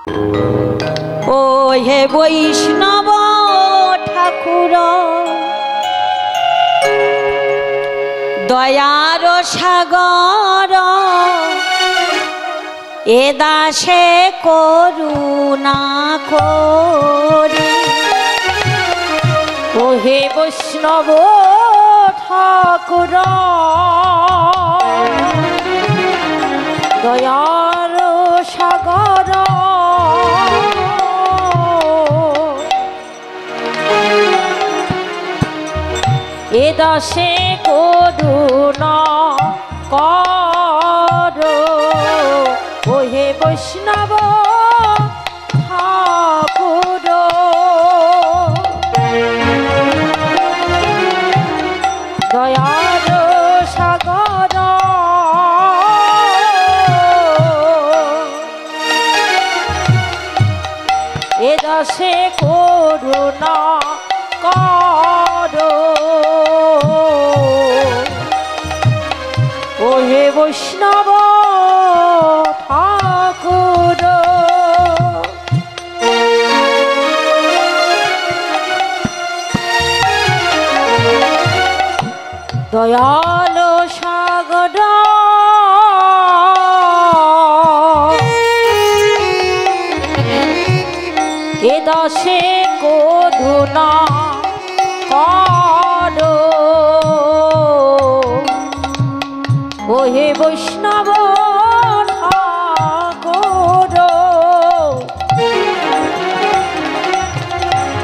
ও হে বৈষ্ণব ঠাকুর দয়ার সাগর এ দাসে করুণা করি। ও হে বৈষ্ণব ঠাকুর দয়ার সাগর এ দাসে করুণা কর। ও হে বৈষ্ণব ঠাকুর দয়ার সাগর এ দাসে করুণা কর। ও হে বৈষ্ণব ঠাকুর দয়াল সাগর এ দাসে করুণা কর। ও হে বৈষ্ণব ঠাকুর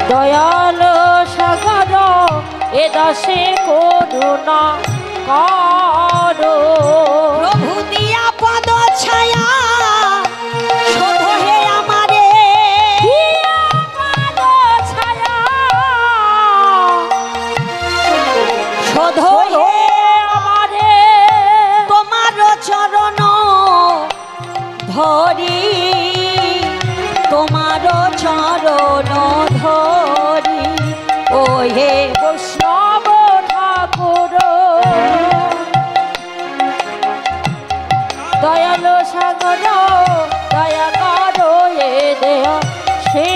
দয়াল সাগর এ দাসে করুণা কর। প্রভু দিয়া পদ ছায়া শোধ হে আমারে, পদ ছায়া শোধ হে আমারে, তোমার চরণ ধরি, তোমার চরণ ধরি। ও হে বৈষ্ণব ঠাকুর দয়াল সাগর দয়া করো এ দেহ সে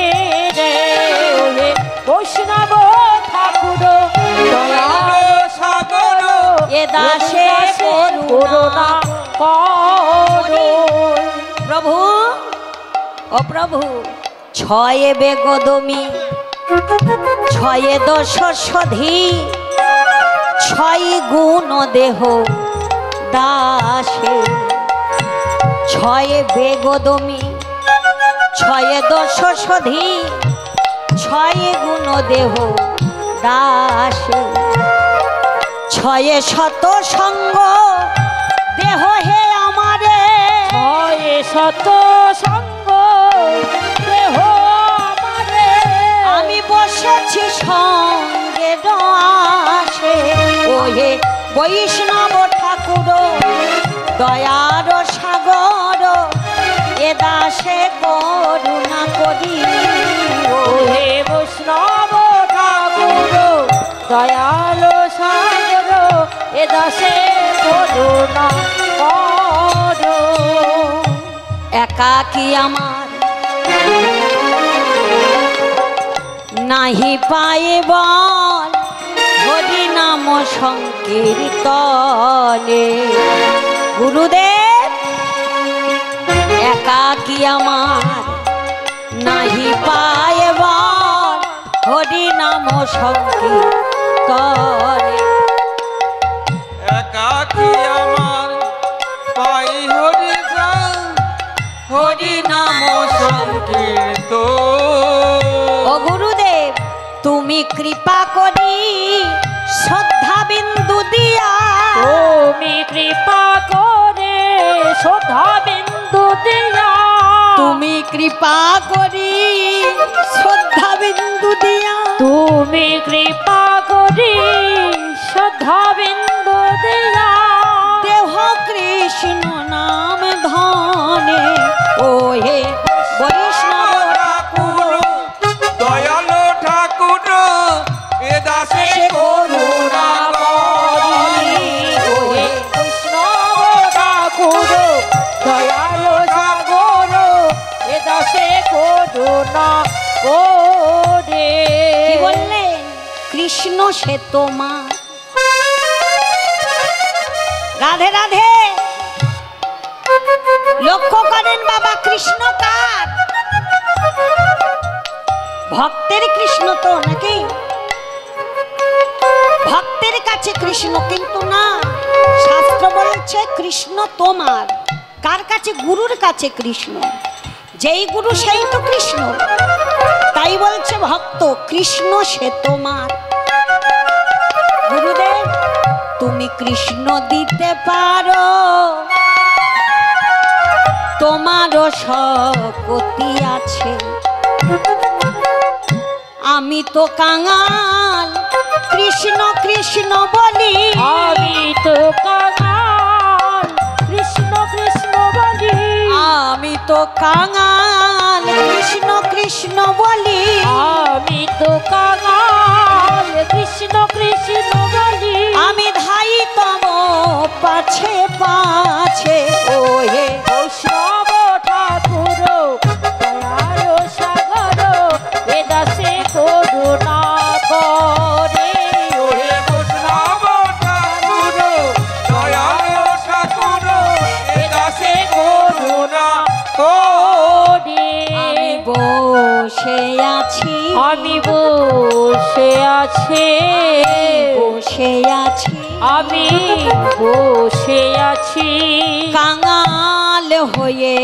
রে। হে বৈষ্ণব ঠাকুর দয়াল সাগর এ দাসে করুণা করো। প্রভু ও প্রভু ছয়ে বেগদমি ছয়ে দশ সধি ছয় গুণ দেহ দাসে, ছয়ে বেগদমি ছয়ে দশ সধি ছয় গুণ দেহ দাসে, ছয়ে শত সঙ্গ দেহ হে আমারে, ছয় শত সঙ্গ দেহ আমারে, আমি বসেছি সঙ্গে আসে। ও হে বৈষ্ণব ঠাকুর দয়ার সাগর এ দাসে করুণা করি। ও হে বৈষ্ণব ঠাকুর দয়াল সাগর এ দাসে করুণা কর। একাকী আমার নাহি পায়ে বল হরি নাম সংকীর্তনে। গুরুদেব একাকী আমার নাহি পায়ে বল হরি নাম সংকীর্তনে। একাকী আমার পাই হরি গান, হরি নাম সংকীর্তন। ও গুরুদেব তুমি কৃপা করি শ্রদ্ধা বিন্দু দিয়া, তুমি কৃপা করে শ্রদ্ধা বিন্দু দিয়া, তুমি কৃপা করি শ্রদ্ধা বিন্দু দিয়া, তুমি কৃপা করি শ্রদ্ধা বিন্দু দিয়া, দেহ কৃষ্ণ নাম ধনে। ও হে বৈষ্ণব ঠাকুর দয়াল ঠাকুর এ দাসে করুণা করি। ও হে বৈষ্ণব ঠাকুর দয়াল সাগর এ দাসে করুণা করে। কি বললেন? কৃষ্ণ সে তোমার। রাধে রাধে। লক্ষ্য করেন বাবা, কৃষ্ণ কার? ভক্তের কৃষ্ণ তো নাকি? ভক্তের কাছে কৃষ্ণ কিন্তু না, শাস্ত্র বলছে কৃষ্ণ তোমার। কার কাছে? গুরুর কাছে কৃষ্ণ। যেই গুরু সেই তো কৃষ্ণ। তাই বলছে ভক্ত, কৃষ্ণ সে তোমার। গুরুদেব তুমি কৃষ্ণ দিতে পারো, তোমারও শক্তি আছে। আমি তো কাঙাল, কৃষ্ণ কৃষ্ণ বলি। আমি তো কাঙাল, কৃষ্ণ কৃষ্ণ বলি। আমি তো কাঙাল, কৃষ্ণ কৃষ্ণ বলি। আমি তো কাঙাল, কৃষ্ণ কৃষ্ণ বলি। আমি ধাই তব পাছে পাছে। ও হে বৈষ্ণব ঠাকুর দয়ার সাগর, এ দাসে করুণা করে। ওহে বৈষ্ণব ঠাকুর দয়াল ঠাকুর এ দাসে করুণা করে। আমি বসে আছি, আমি বসে আছি, বসে আছি, আমি বসে আছি। কাঙাল হয়ে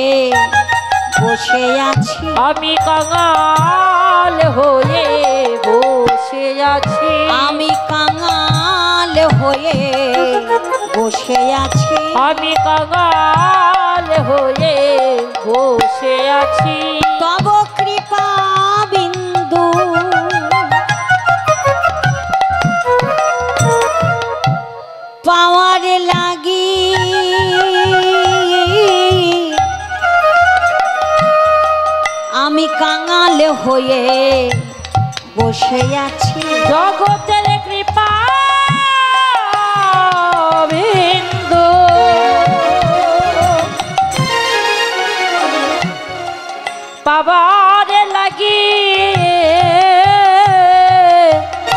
বসে আছি। আমি কাঙাল হয়ে বসে আছি। আমি কাঙাল হয়ে বসে আছি। আমি কাঙাল হয়ে বসে আছি। তব কৃপা বিন্দু পাওয়ার লাগি আমি কাঙাল হয়ে বসে আছি। জগতের কৃপা বিন্দু পাবার লাগি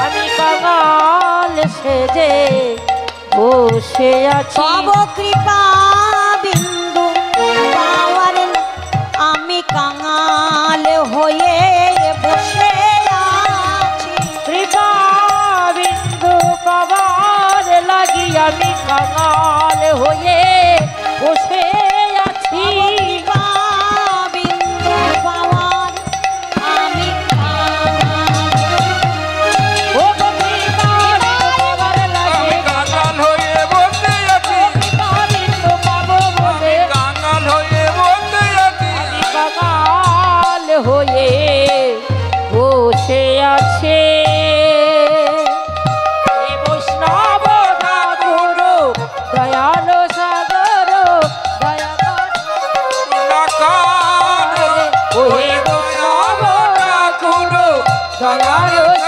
আমি কাঙাল সেজে বসে আছি। তব কৃপা বিন্দু পাওয়ার আমি কাঙাল হয়ে বসে আছি। কৃপা বিন্দু পাবার লাগি আমি কাঙাল হয়ে বসে আছি। কৃপা বিন্দু পাওয়ার আমি ও গো কৃপা বিন্দু পাবার লাগি আমি কাঙাল হয়ে বসে আছি। কৃপা বিন্দু পাবো বলে কাঙাল হয়ে বসে আছি। আমি কাঙাল হয়ে বসে আছে। এ বৈষ্ণব ঠাকুর দয়াল সাগর দয়া করুণাকার ওহে বৈষ্ণব ঠাকুর দয়াল